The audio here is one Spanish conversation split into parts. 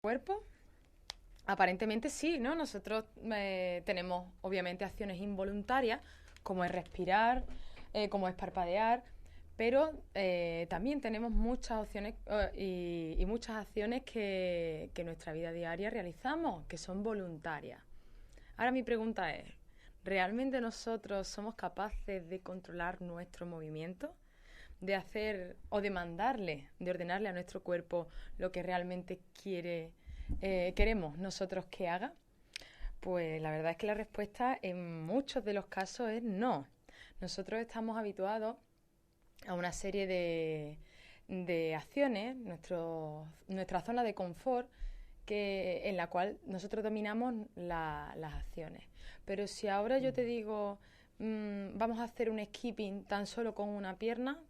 Cuerpo, aparentemente sí, ¿no? Nosotros tenemos obviamente acciones involuntarias, como es respirar, como es parpadear, pero también tenemos muchas opciones y muchas acciones que en nuestra vida diaria realizamos, que son voluntarias. Ahora mi pregunta es, ¿realmente nosotros somos capaces de controlar nuestro movimiento? De hacer o de mandarle, de ordenarle a nuestro cuerpo lo que realmente queremos nosotros que haga? Pues la verdad es que la respuesta en muchos de los casos es no. Nosotros estamos habituados a una serie de acciones, nuestra zona de confort, en la cual nosotros dominamos las acciones. Pero si ahora yo te digo, vamos a hacer un skipping tan solo con una pierna,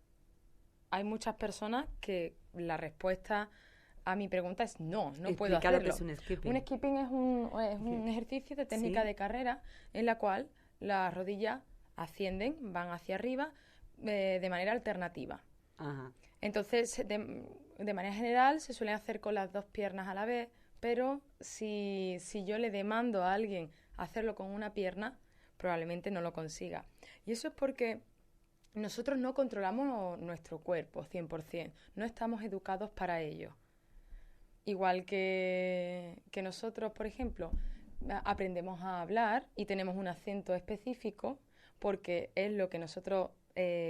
hay muchas personas que la respuesta a mi pregunta es no, no puedo Explica lo que hacerlo. es un skipping. Un skipping es un ejercicio de técnica ¿Sí? de carrera en la cual las rodillas ascienden, van hacia arriba de manera alternativa. Ajá. Entonces, de manera general, se suelen hacer con las dos piernas a la vez, pero si yo le demando a alguien hacerlo con una pierna, probablemente no lo consiga. Y eso es porque nosotros no controlamos nuestro cuerpo 100%, no estamos educados para ello. Igual que nosotros, por ejemplo, aprendemos a hablar y tenemos un acento específico porque es lo que nosotros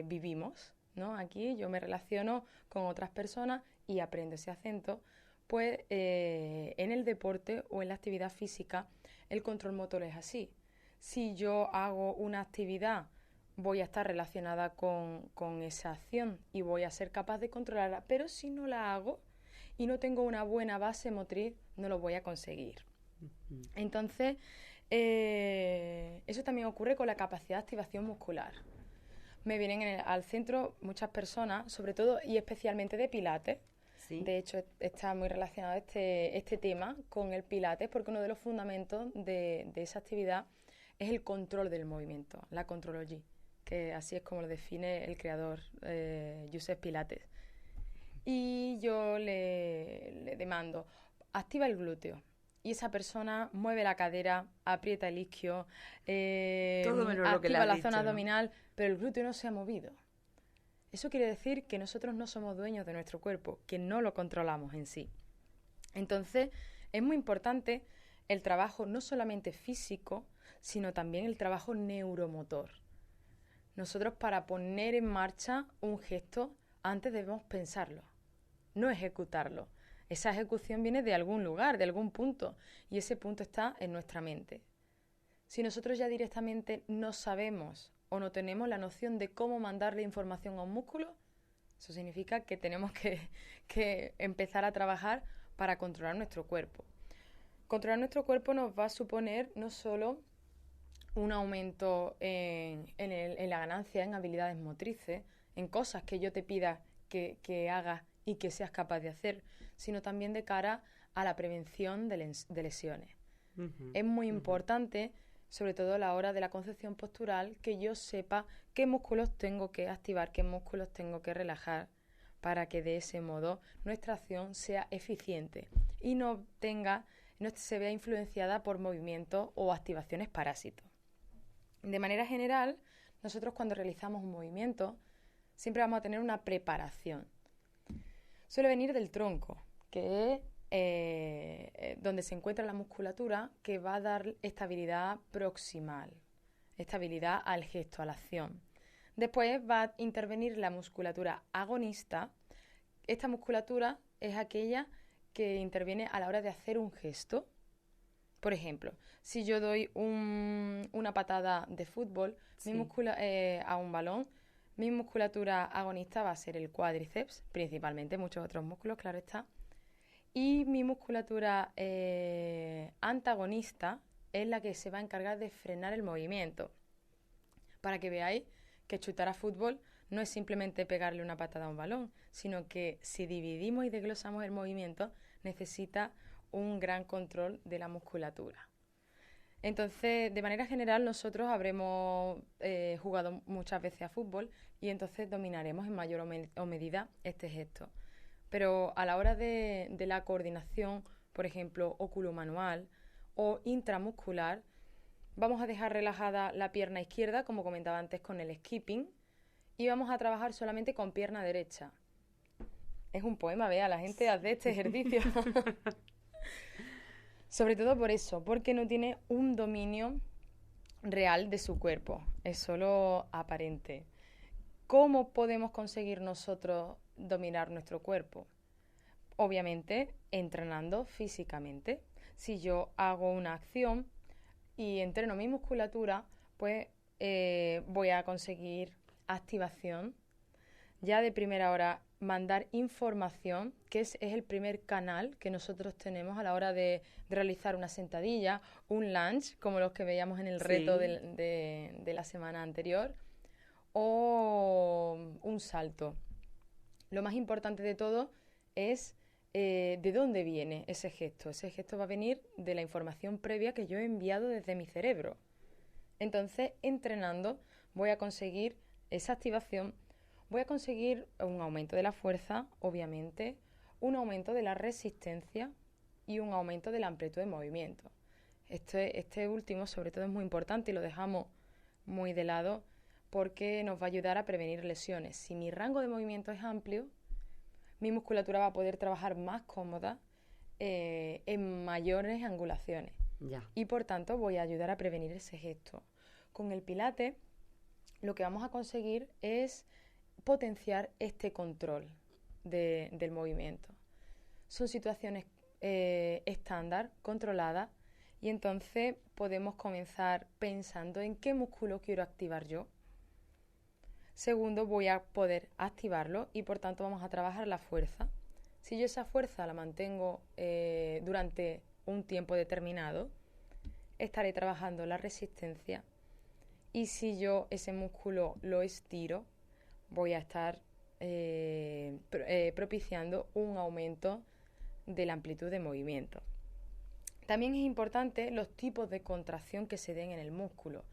vivimos, ¿no? Aquí yo me relaciono con otras personas y aprendo ese acento. Pues en el deporte o en la actividad física el control motor es así. Si yo hago una actividad, voy a estar relacionada con esa acción y voy a ser capaz de controlarla, pero si no la hago y no tengo una buena base motriz, no lo voy a conseguir. Entonces, eso también ocurre con la capacidad de activación muscular. Me vienen al centro muchas personas, sobre todo y especialmente de pilates. ¿Sí? De hecho, está muy relacionado este tema con el pilates, porque uno de los fundamentos de esa actividad es el control del movimiento, la contrology, que así es como lo define el creador, Josep Pilates. Y yo le demando, activa el glúteo. Y esa persona mueve la cadera, aprieta el isquio, Todo menos lo que le activa has la zona dicho, ¿no? abdominal, pero el glúteo no se ha movido. Eso quiere decir que nosotros no somos dueños de nuestro cuerpo, que no lo controlamos en sí. Entonces, es muy importante el trabajo no solamente físico, sino también el trabajo neuromotor. Nosotros, para poner en marcha un gesto, antes debemos pensarlo, no ejecutarlo. Esa ejecución viene de algún lugar, de algún punto, y ese punto está en nuestra mente. Si nosotros ya directamente no sabemos o no tenemos la noción de cómo mandarle información a un músculo, eso significa que tenemos que empezar a trabajar para controlar nuestro cuerpo. Controlar nuestro cuerpo nos va a suponer no solo un aumento en la ganancia en habilidades motrices, en cosas que yo te pida que hagas y que seas capaz de hacer, sino también de cara a la prevención de lesiones. Ujú, Es muy ujú. importante, sobre todo a la hora de la concepción postural, que yo sepa qué músculos tengo que activar, qué músculos tengo que relajar, para que de ese modo nuestra acción sea eficiente y no se vea influenciada por movimientos o activaciones parásitos. De manera general, nosotros cuando realizamos un movimiento siempre vamos a tener una preparación. Suele venir del tronco, que es donde se encuentra la musculatura que va a dar estabilidad proximal, estabilidad al gesto, a la acción. Después va a intervenir la musculatura agonista. Esta musculatura es aquella que interviene a la hora de hacer un gesto. Por ejemplo, si yo doy una patada de fútbol Sí. a un balón, mi musculatura agonista va a ser el cuádriceps, principalmente, muchos otros músculos, claro está. Y mi musculatura antagonista es la que se va a encargar de frenar el movimiento. Para que veáis que chutar a fútbol no es simplemente pegarle una patada a un balón, sino que si dividimos y desglosamos el movimiento, necesita un gran control de la musculatura. Entonces, de manera general, nosotros habremos jugado muchas veces a fútbol y entonces dominaremos en mayor o medida este gesto. Pero a la hora de la coordinación por ejemplo, oculomanual o intramuscular, vamos a dejar relajada la pierna izquierda, como comentaba antes con el skipping, y vamos a trabajar solamente con pierna derecha. Es un poema, vea, la gente hace este ejercicio. Sobre todo por eso, porque no tiene un dominio real de su cuerpo, es solo aparente. ¿Cómo podemos conseguir nosotros dominar nuestro cuerpo? Obviamente, entrenando físicamente. Si yo hago una acción y entreno mi musculatura, pues voy a conseguir activación. Ya de primera hora, mandar información, que es el primer canal que nosotros tenemos a la hora de realizar una sentadilla, un lunge, como los que veíamos en el reto de la semana anterior, o un salto. Lo más importante de todo es de dónde viene ese gesto. Ese gesto va a venir de la información previa que yo he enviado desde mi cerebro. Entonces, entrenando, voy a conseguir esa activación, voy a conseguir un aumento de la fuerza, obviamente, un aumento de la resistencia y un aumento de la amplitud de movimiento. Este último, sobre todo, es muy importante y lo dejamos muy de lado porque nos va a ayudar a prevenir lesiones. Si mi rango de movimiento es amplio, mi musculatura va a poder trabajar más cómoda en mayores angulaciones. Ya. Y por tanto voy a ayudar a prevenir ese gesto. Con el Pilates lo que vamos a conseguir es potenciar este control del movimiento. Son situaciones estándar, controladas, y entonces podemos comenzar pensando en qué músculo quiero activar yo. Segundo, voy a poder activarlo y por tanto vamos a trabajar la fuerza. Si yo esa fuerza la mantengo durante un tiempo determinado, estaré trabajando la resistencia. Y si yo ese músculo lo estiro, voy a estar propiciando un aumento de la amplitud de movimiento. También es importante los tipos de contracción que se den en el músculo.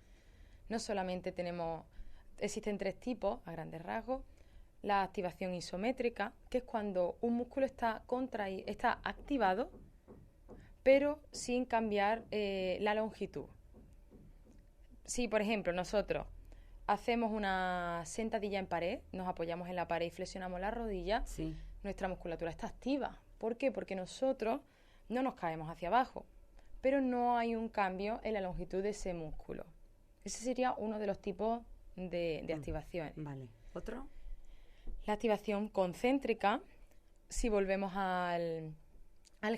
No solamente existen 3 tipos, a grandes rasgos. La activación isométrica, que es cuando un músculo está activado, pero sin cambiar la longitud. Si, por ejemplo, nosotros hacemos una sentadilla en pared, nos apoyamos en la pared y flexionamos la rodilla, sí, nuestra musculatura está activa. ¿Por qué? Porque nosotros no nos caemos hacia abajo, pero no hay un cambio en la longitud de ese músculo. Ese sería uno de los tipos de activaciones. Vale. ¿Otro? La activación concéntrica, si volvemos al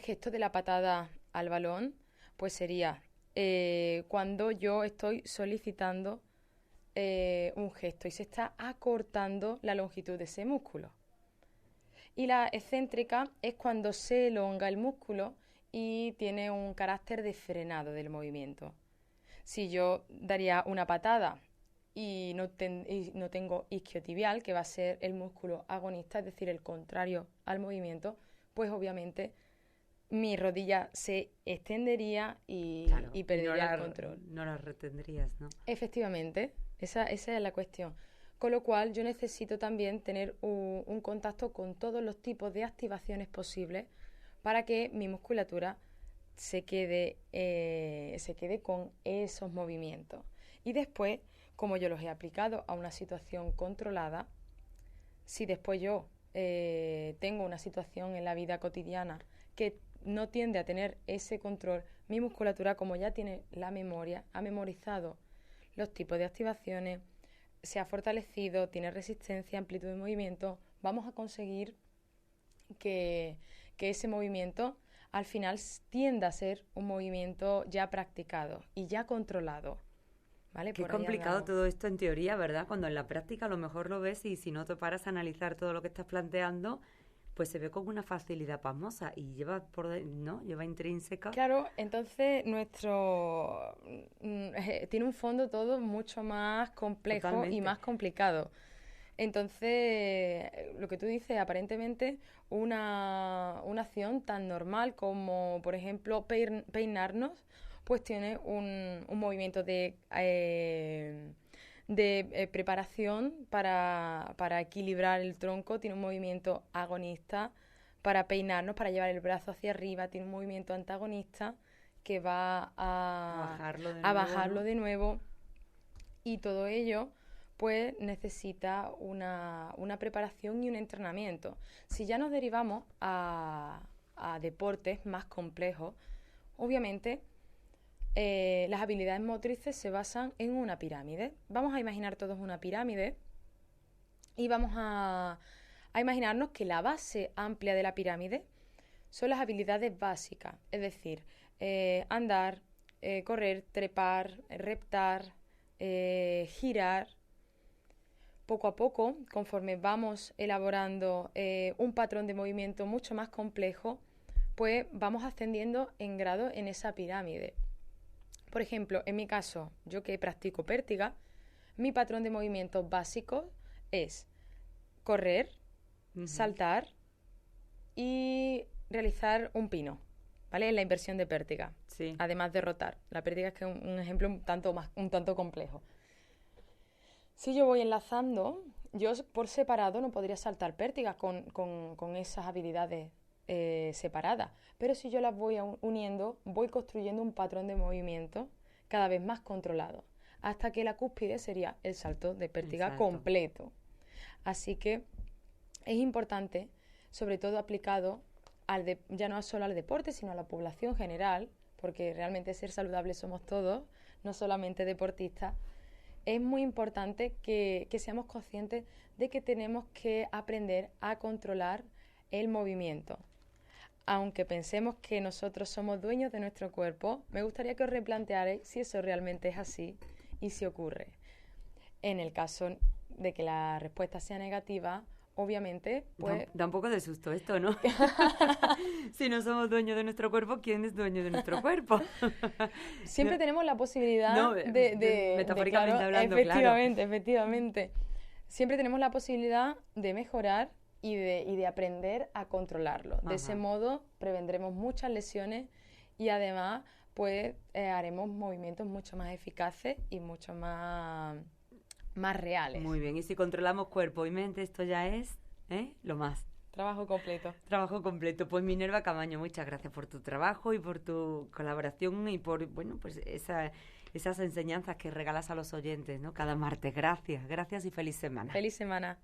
gesto de la patada al balón, pues sería cuando yo estoy solicitando un gesto y se está acortando la longitud de ese músculo. Y la excéntrica es cuando se elonga el músculo y tiene un carácter de frenado del movimiento. Si yo daría una patada y no tengo isquiotibial, que va a ser el músculo agonista, es decir, el contrario al movimiento, pues obviamente mi rodilla se extendería y perdería el control. No la retendrías, ¿no? Efectivamente, esa es la cuestión. Con lo cual yo necesito también tener un contacto con todos los tipos de activaciones posibles para que mi musculatura se quede con esos movimientos. Y después, como yo los he aplicado a una situación controlada, si después yo tengo una situación en la vida cotidiana que no tiende a tener ese control, mi musculatura, como ya tiene la memoria, ha memorizado los tipos de activaciones, se ha fortalecido, tiene resistencia, amplitud de movimiento, vamos a conseguir que ese movimiento al final tienda a ser un movimiento ya practicado y ya controlado. ¿Vale? Qué complicado todo esto en teoría, ¿verdad? Cuando en la práctica a lo mejor lo ves y si no te paras a analizar todo lo que estás planteando, pues se ve con una facilidad pasmosa y lleva intrínseca. Claro, entonces tiene un fondo todo mucho más complejo. Totalmente. Y más complicado. Entonces, lo que tú dices, aparentemente una acción tan normal como, por ejemplo, peinarnos, pues tiene un movimiento de preparación para equilibrar el tronco, tiene un movimiento agonista para peinarnos, para llevar el brazo hacia arriba, tiene un movimiento antagonista que va a bajarlo de nuevo. Y todo ello pues necesita una preparación y un entrenamiento. Si ya nos derivamos a deportes más complejos, obviamente las habilidades motrices se basan en una pirámide. Vamos a imaginar todos una pirámide y vamos a imaginarnos que la base amplia de la pirámide son las habilidades básicas, es decir, andar, correr, trepar, reptar, girar. Poco a poco, conforme vamos elaborando un patrón de movimiento mucho más complejo, pues vamos ascendiendo en grado en esa pirámide. Por ejemplo, en mi caso, yo que practico pértiga, mi patrón de movimientos básicos es correr, saltar y realizar un pino, ¿vale? En la inversión de pértiga, sí. Además de rotar. La pértiga es que es un ejemplo un tanto complejo. Si yo voy enlazando, yo por separado no podría saltar pértigas con esas habilidades separadas, pero si yo las voy uniendo, voy construyendo un patrón de movimiento cada vez más controlado, hasta que la cúspide sería el salto de pértiga completo. Así que es importante, sobre todo aplicado ya no solo al deporte, sino a la población general, porque realmente ser saludables somos todos, no solamente deportistas. Es muy importante que seamos conscientes de que tenemos que aprender a controlar el movimiento. Aunque pensemos que nosotros somos dueños de nuestro cuerpo, me gustaría que os replantearais si eso realmente es así y si ocurre. En el caso de que la respuesta sea negativa, obviamente, pues... Da un poco de susto esto, ¿no? Si no somos dueños de nuestro cuerpo, ¿quién es dueño de nuestro cuerpo? Siempre tenemos la posibilidad metafóricamente hablando, efectivamente. Siempre tenemos la posibilidad de mejorar y de aprender a controlarlo. De ese modo, prevendremos muchas lesiones y además, pues, haremos movimientos mucho más eficaces y mucho más reales. Muy bien, y si controlamos cuerpo y mente, esto ya es lo más. Trabajo completo. Trabajo completo. Pues Minerva Camaño, muchas gracias por tu trabajo y por tu colaboración y por, bueno, pues esas enseñanzas que regalas a los oyentes, ¿no? Cada martes. Gracias y feliz semana. Feliz semana.